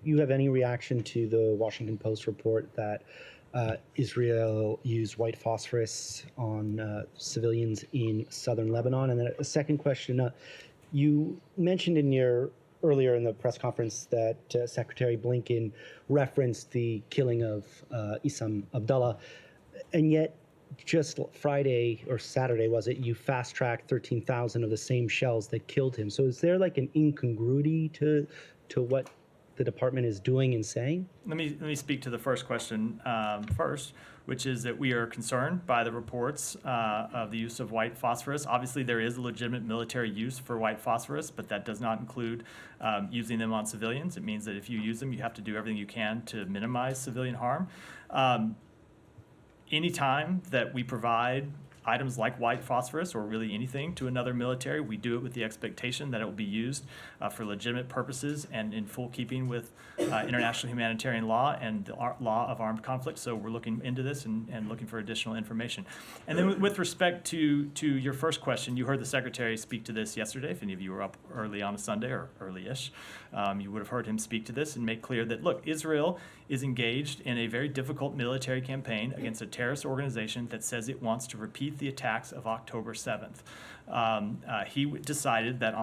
you have any reaction to the Washington Post report that Israel used white phosphorus on civilians in southern Lebanon? And then a second question, you mentioned earlier in the press conference that Secretary Blinken referenced the killing of Issam Abdullah, and yet just Friday or Saturday, was it, you fast-tracked 13,000 of the same shells that killed him. So is there like an incongruity to what the department is doing and saying? Let me speak to the first question first, which is that we are concerned by the reports of the use of white phosphorus. Obviously, there is a legitimate military use for white phosphorus, but that does not include using them on civilians. It means that if you use them, you have to do everything you can to minimize civilian harm. Anytime that we provide items like white phosphorus, or really anything, to another military, we do it with the expectation that it will be used for legitimate purposes and in full keeping with international humanitarian law and the law of armed conflict. So we're looking into this and looking for additional information. And then with respect to your first question, you heard the Secretary speak to this yesterday. If any of you were up early on a Sunday, or early-ish, you would have heard him speak to this and make clear that, look, Israel is engaged in a very difficult military campaign against a terrorist organization that says it wants to repeat the attacks of October 7th. He decided that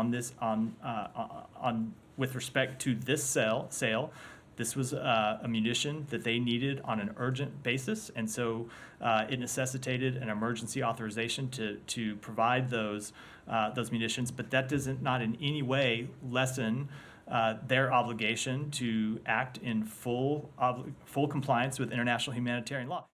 with respect to this sale, this was a munition that they needed on an urgent basis, and so it necessitated an emergency authorization to provide those munitions. But that does not in any way lessen their obligation to act in full compliance with international humanitarian law.